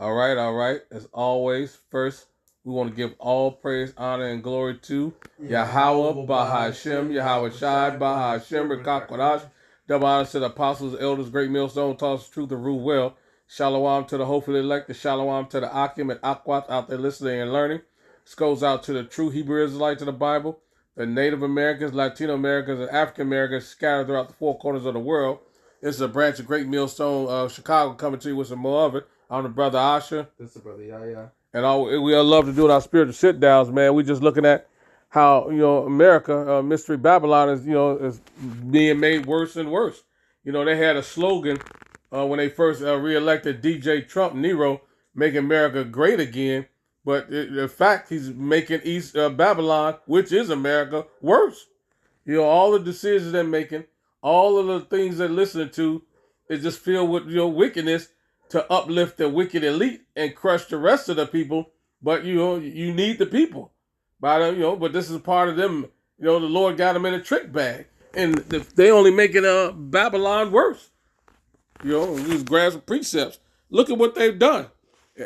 All right. As always, first we want to give all praise, honor, and glory to Yahweh Bahashem, Yahweh Shai Bahashem, Rekakwadash. Double honors to the apostles, elders, great millstone, taught us the truth and rule well. Shalom to the hopefully elected, shalom to the Akim and Akwat out there listening and learning. This goes out to the true Hebrew Israelites of the Bible, the Native Americans, Latino Americans, and African Americans scattered throughout the four corners of the world. This is a branch of Great Millstone of Chicago coming to you with some more of it. I'm the brother Asha. This is the brother Yaya. And we love to do our spiritual sit downs, man. We just looking at how, America, Mystery Babylon is being made worse and worse. They had a slogan when they first reelected DJ Trump, Nero, make America great again. But in fact, he's making East Babylon, which is America, worse. All the decisions they're making, all of the things they're listening to is just filled with wickedness to uplift the wicked elite and crush the rest of the people. But you need the people. But this is part of them. The Lord got them in a trick bag, and they only making Babylon worse. Just grab some precepts. Look at what they've done.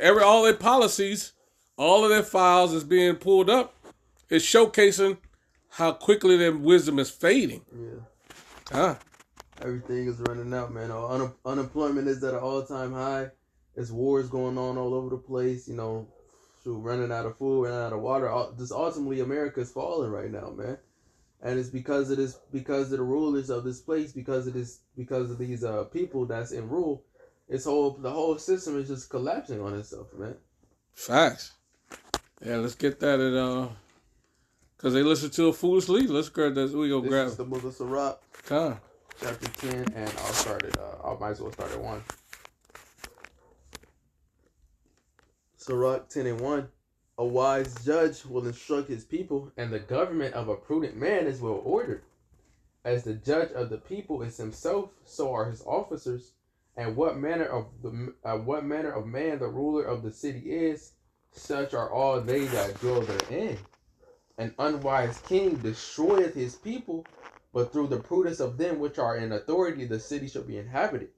All their policies, all of their files is being pulled up. It's showcasing how quickly their wisdom is fading. Yeah. Everything is running out, man. Unemployment is at an all-time high. There's wars going on all over the place. Running out of food, running out of water. Just ultimately, America is falling right now, man. And it's because of this, because of the rulers of this place, because of these people that's in rule. The whole system is just collapsing on itself, man. Facts. Yeah, let's get that at because they listen to a foolish leader. Let's grab that. We go grab. This is the book of Sirach. Chapter 10, and I'll start it. I might as well start at 1. Sirach 10 and 1. A wise judge will instruct his people, and the government of a prudent man is well ordered. As the judge of the people is himself, so are his officers. And what manner of man the ruler of the city is, such are all they that dwell therein. An unwise king destroyeth his people, but through the prudence of them which are in authority, the city shall be inhabited.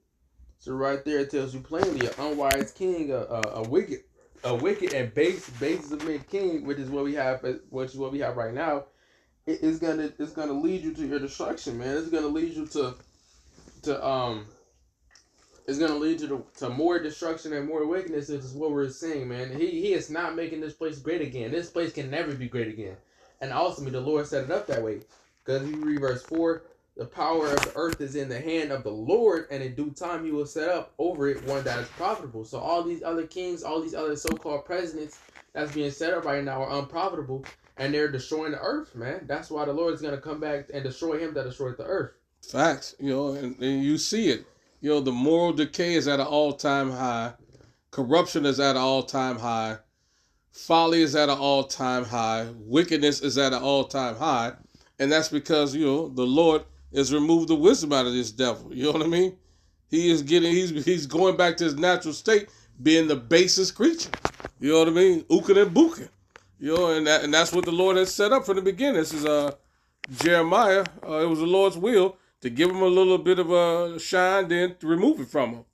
So right there, it tells you plainly, an unwise king, a wicked and basis of men king, which is what we have right now, it's gonna lead you to your destruction, man. It's gonna lead you to more destruction and more wickedness. This is what we're saying, man. He is not making this place great again. This place can never be great again. And ultimately, the Lord set it up that way. Because if you read verse 4, the power of the earth is in the hand of the Lord, and in due time he will set up over it one that is profitable. So all these other kings, all these other so-called presidents that's being set up right now are unprofitable, and they're destroying the earth, man. That's why the Lord is going to come back and destroy him that destroyed the earth. Facts, and you see it. The moral decay is at an all-time high. Corruption is at an all-time high. Folly is at an all-time high. Wickedness is at an all-time high. And that's because, the Lord has removed the wisdom out of this devil. You know what I mean? He's going back to his natural state, being the basest creature. You know what I mean? Ooking and booking. And that's what the Lord has set up from the beginning. This is Jeremiah. It was the Lord's will to give him a little bit of a shine, then to remove it from him.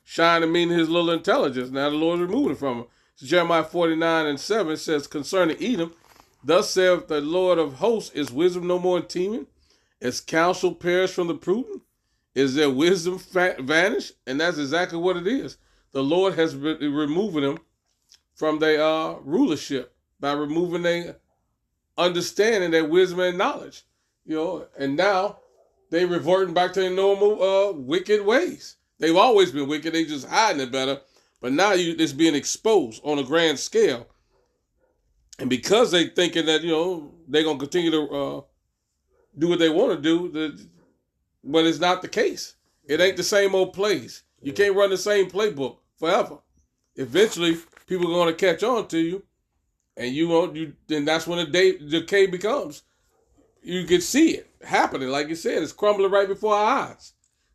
Shine to mean his little intelligence. Now the Lord removed it from him. So Jeremiah 49 and 7 says, concerning Edom, thus saith the Lord of hosts, is wisdom no more in teeming? Is counsel perished from the prudent? Is their wisdom vanished? And that's exactly what it is. The Lord has been removing them from their rulership by removing their understanding, their wisdom and knowledge. And now they reverting back to their normal wicked ways. They've always been wicked. They just hiding it better. But now it's being exposed on a grand scale. And because they thinking that, they're going to continue to do what they want to do, but it's not the case. It ain't the same old plays. You can't run the same playbook forever. Eventually, people are going to catch on to you, and then that's when the decay becomes. You can see it happening. Like you said, it's crumbling right before our eyes.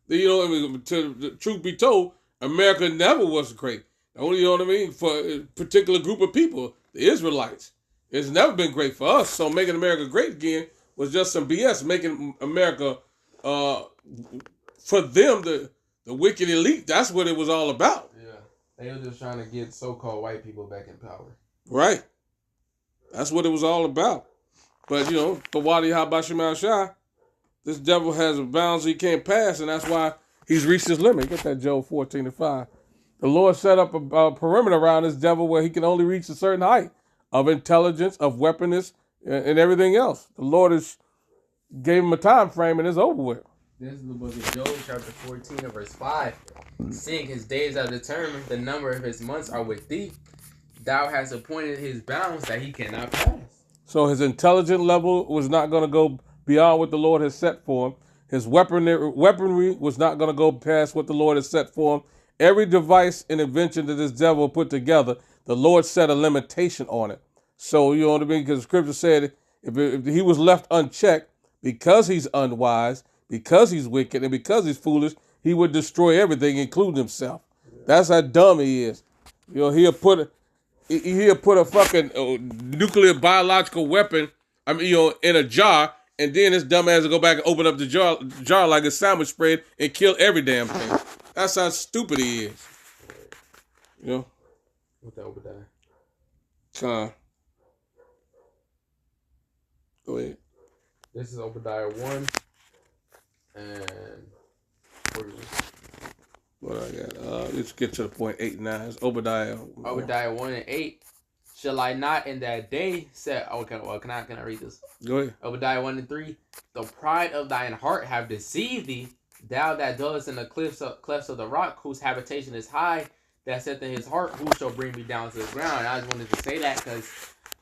To the truth be told, America never was great. Only, for a particular group of people, the Israelites. It's never been great for us. So making America great again was just some BS. Making America, for them, the wicked elite, that's what it was all about. Yeah. They were just trying to get so-called white people back in power. Right. That's what it was all about. But, Tawadi Habashimal Shah, this devil has a bounds he can't pass, and that's why he's reached his limit. Get that Job 14:5. The Lord set up a perimeter around this devil where he can only reach a certain height of intelligence, of weaponness, and everything else. The Lord has gave him a time frame, and it's over with. This is the book of Job, chapter 14, verse 5. Seeing his days are determined, the number of his months are with thee. Thou hast appointed his bounds that he cannot pass. So his intelligence level was not going to go beyond what the Lord has set for him. His weaponry was not going to go past what the Lord has set for him. Every device and invention that this devil put together, the Lord set a limitation on it. So, you know what I mean? Because the scripture said if he was left unchecked, because he's unwise, because he's wicked, and because he's foolish, he would destroy everything, including himself. That's how dumb he is. He'll put a fucking nuclear biological weapon, in a jar, and then his dumb ass will go back and open up the jar like a sandwich spread and kill every damn thing. That's how stupid he is. With the Obadiah. Go ahead. This is Obadiah 1 and what I got? Let's get to the point 8 and 9. It's Obadiah. Obadiah 1 and 8. Shall I not in that day say? Okay, well, can I read this? Go ahead. Obadiah 1 and 3. The pride of thine heart have deceived thee, thou that dwellest in the clefts of the rock, whose habitation is high, that saith in his heart, who shall bring me down to the ground? And I just wanted to say that because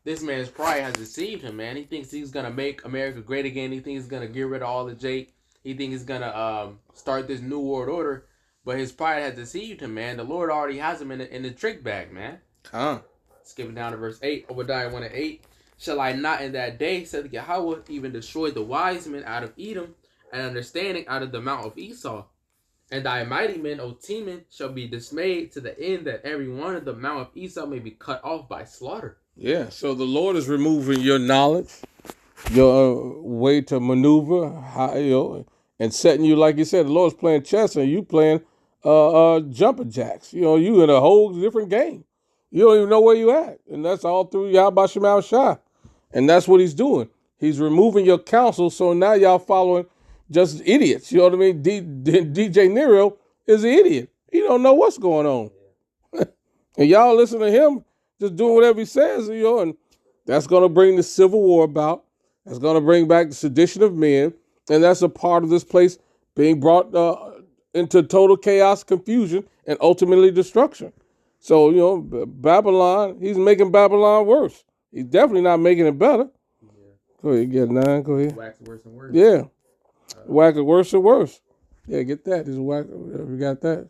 this man's pride has deceived him, man. He thinks he's gonna make America great again. He thinks he's gonna get rid of all the Jake. He thinks he's gonna start this new world order. But his pride has deceived him, man. The Lord already has him in the trick bag, man. Skipping down to verse 8, Obadiah 1 and 8. Shall I not in that day, said Yahweh, even destroy the wise men out of Edom, and understanding out of the mount of Esau? And thy mighty men, O Teman, shall be dismayed to the end that every one of the mount of Esau may be cut off by slaughter. Yeah, so the Lord is removing your knowledge, your way to maneuver, and setting you, like you said, the Lord's playing chess and you playing jumper jacks. You in a whole different game. You don't even know where you at. And that's all through Yahweh Shemal Shah. And that's what he's doing. He's removing your counsel, so now y'all following just idiots. You know what I mean? DJ Nero is an idiot. He don't know what's going on. And y'all listen to him just doing whatever he says, and that's going to bring the Civil War about. That's going to bring back the sedition of men. And that's a part of this place being brought into total chaos, confusion, and ultimately destruction. So, Babylon, he's making Babylon worse. He's definitely not making it better. Yeah. Go ahead, get 9. Go ahead. Wax worse and worse. Yeah. Wax it worse and worse. Yeah, get that. It's wax. We got that.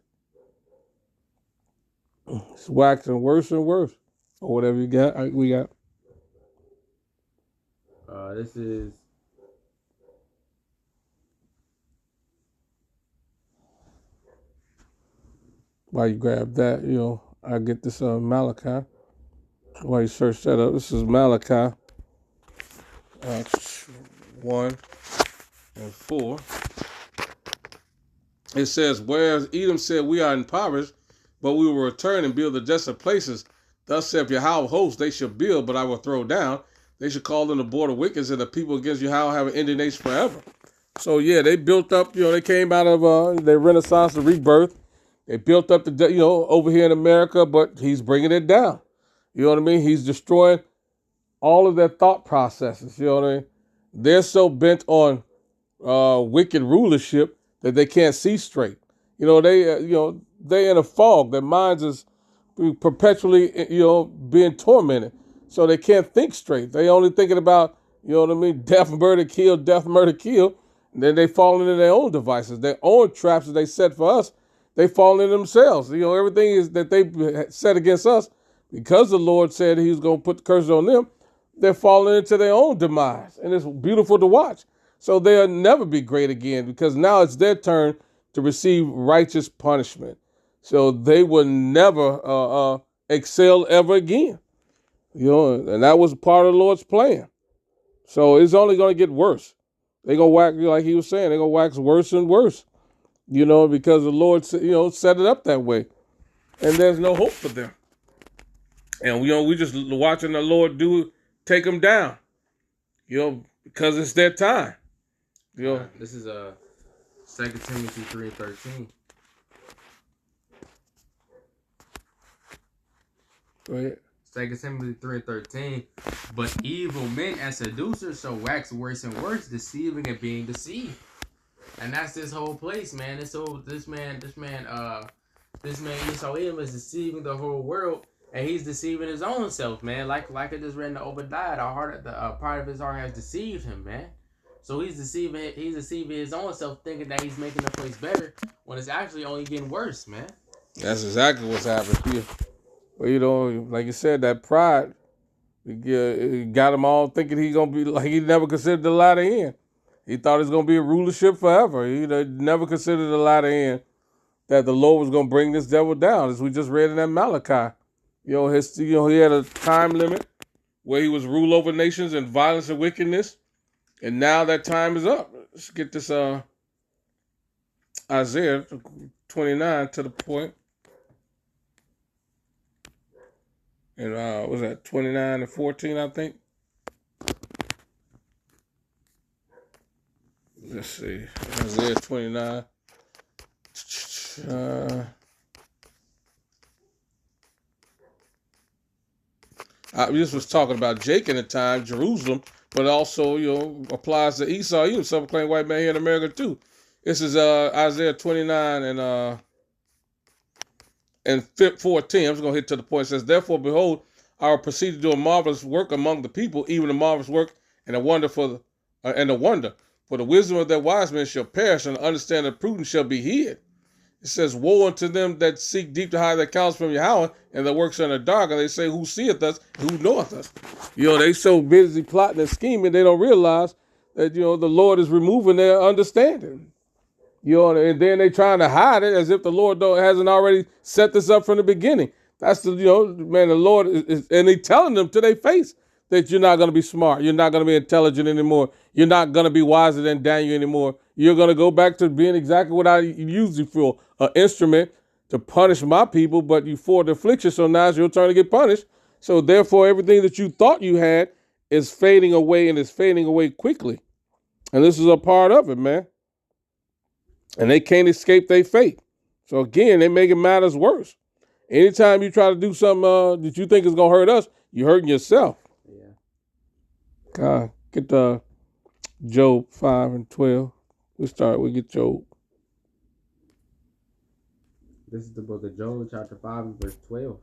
It's waxing worse and worse. Or whatever you got. We got. This is. While you grab that, I get this Malachi. While you search that up, this is Malachi 1 and 4. It says, whereas Edom said, we are impoverished, but we will return and build the desolate places. Thus saith Yahweh of hosts, they shall build, but I will throw down. They shall call them the border wickets, and the people against Yahweh have an indignation forever. So yeah, they built up, they came out of their Renaissance, the rebirth. They built up over here in America, but he's bringing it down. You know what I mean? He's destroying all of their thought processes. You know what I mean? They're so bent on wicked rulership that they can't see straight. They're in a fog. Their minds is perpetually, being tormented. So they can't think straight. They only thinking about, death, murder, kill, death, murder, kill. And then they fall into their own devices, their own traps that they set for us. They fall into themselves. Everything is that they set against us, because the Lord said he was going to put the curse on them, they're falling into their own demise. And it's beautiful to watch. So they'll never be great again, because now it's their turn to receive righteous punishment. So they will never excel ever again. And that was part of the Lord's plan. So it's only going to get worse. They're going to wax, like he was saying, they're going to wax worse and worse. Because the Lord, set it up that way. and there's no hope for them. And we just watching the Lord take them down, because it's their time. This is 2 Timothy 3:13. Go ahead. 2 Timothy 3:13. But evil men and seducers shall wax worse and worse, deceiving and being deceived. And that's this whole place, man. This man Esau is deceiving the whole world, and he's deceiving his own self, man. Like I just read in the Obadiah, the part of his heart has deceived him, man. So he's deceiving his own self, thinking that he's making the place better when it's actually only getting worse, man. That's exactly what's happening here. Well, like you said, that pride got him all thinking he's gonna be like he never considered the latter end. He thought it's gonna be a rulership forever. He never considered the latter end, that the Lord was gonna bring this devil down, as we just read in that Malachi. He had a time limit where he was rule over nations and violence and wickedness, and now that time is up. Let's get this Isaiah 29 to the point. And was that 29 and 14, I think? Let's see. Isaiah 29. This was talking about Jacob at the time, Jerusalem, but also, applies to Esau, even some claim white man here in America too. This is Isaiah 29 and 14. I'm just going to hit to the point. It says, therefore, behold, I will proceed to do a marvelous work among the people, even a marvelous work and a wonder for the wisdom of their wise men shall perish, and the understanding of prudence shall be hid. It says, woe unto them that seek deep to hide their counsel from Yahweh, and their works are in the dark, and they say, who seeth us, who knoweth us? They so busy plotting and scheming, they don't realize that, the Lord is removing their understanding. And then they trying to hide it as if the Lord hasn't already set this up from the beginning. That's the Lord is, and he telling them to their face that you're not going to be smart. You're not going to be intelligent anymore. You're not going to be wiser than Daniel anymore. You're going to go back to being exactly what I used you for, an instrument to punish my people, but you for the affliction, so now it's your turn to get punished. So therefore, everything that you thought you had is fading away, and it's fading away quickly. And this is a part of it, man. And they can't escape their fate. So again, they making matters worse. Anytime you try to do something that you think is going to hurt us, you're hurting yourself. Yeah. Get Job 5 and 12. We get Job. This is the book of Job, chapter 5 and verse 12.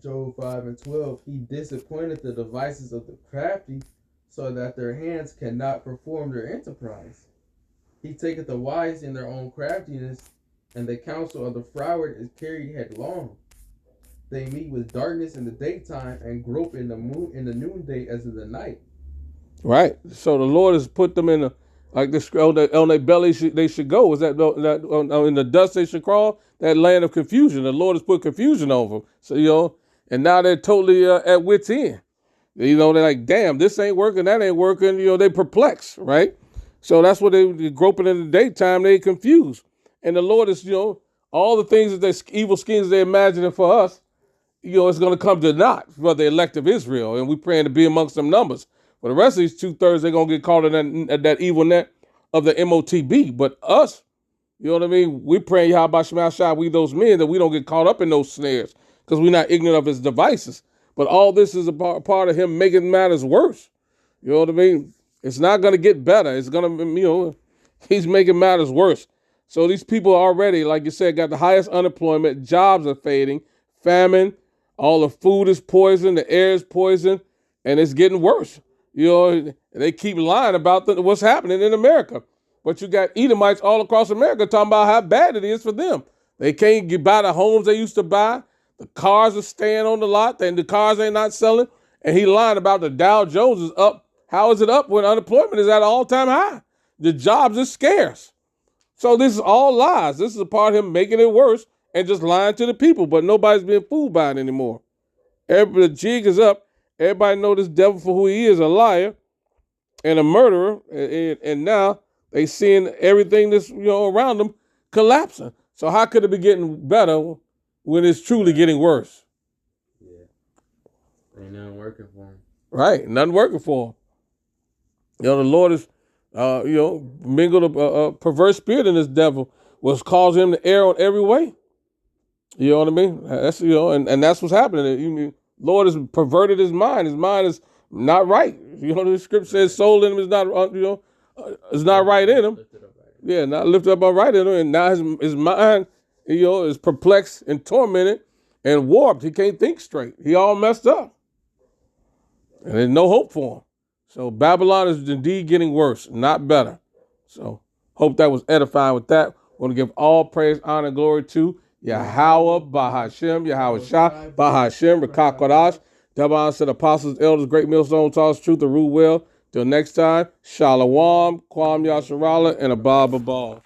Job 5 and 12. He disappointed the devices of the crafty, so that their hands cannot perform their enterprise. He taketh the wise in their own craftiness, and the counsel of the froward is carried headlong. They meet with darkness in the daytime, and grope in the noonday as in the night. Right. So the Lord has put them in on their belly they should go. Is that in the dust they should crawl? That land of confusion. The Lord has put confusion over them. So and now they're totally at wit's end. They're like, damn, this ain't working, that ain't working. They perplexed, right? So that's what they're groping in the daytime. They confused. And the Lord is, all the things that they evil schemes they're imagining for us, it's going to come to naught for the elect of Israel. And we're praying to be amongst them numbers. For the rest of these 2/3, they're going to get caught in that evil net of the MOTB. But us, we're praying, Yahweh Shema Shah, we those men, that we don't get caught up in those snares, because we're not ignorant of his devices. But all this is a part of him making matters worse. You know what I mean? It's not going to get better. It's going to, he's making matters worse. So these people already, like you said, got the highest unemployment. Jobs are fading. Famine. All the food is poison. The air is poison. And it's getting worse. They keep lying about what's happening in America. But you got Edomites all across America talking about how bad it is for them. They can't buy the homes they used to buy. The cars are staying on the lot, and the cars ain't not selling. And he lying about the Dow Jones is up. How is it up when unemployment is at an all-time high? The jobs are scarce. So this is all lies. This is a part of him making it worse and just lying to the people. But nobody's being fooled by it anymore. The jig is up. Everybody know this devil for who he is, a liar and a murderer. And now They seeing everything that's around them collapsing. So how could it be getting better when it's truly getting worse? Yeah, ain't nothing working for them. Right, nothing working for them. The Lord is, mingled a perverse spirit in this devil, was causing him to err on every way. You know what I mean? That's and that's what's happening. Lord has perverted his mind. His mind is not right. The scripture says soul in him is not is not right in him. Yeah, not lifted up right in him, and now his mind, is perplexed and tormented and warped. He can't think straight. He all messed up, and there's no hope for him. So Babylon is indeed getting worse, not better. So hope that was edifying with that. Want to give all praise, honor, and glory to Yahweh, Bahashem, Yahweh Shah, Bahashem, Rakah Kodash. Double honor to the apostles, elders, great millstones, taught us truth, to rule well. Till next time, Shalom, Kwam Yasharala, and Abba Babal.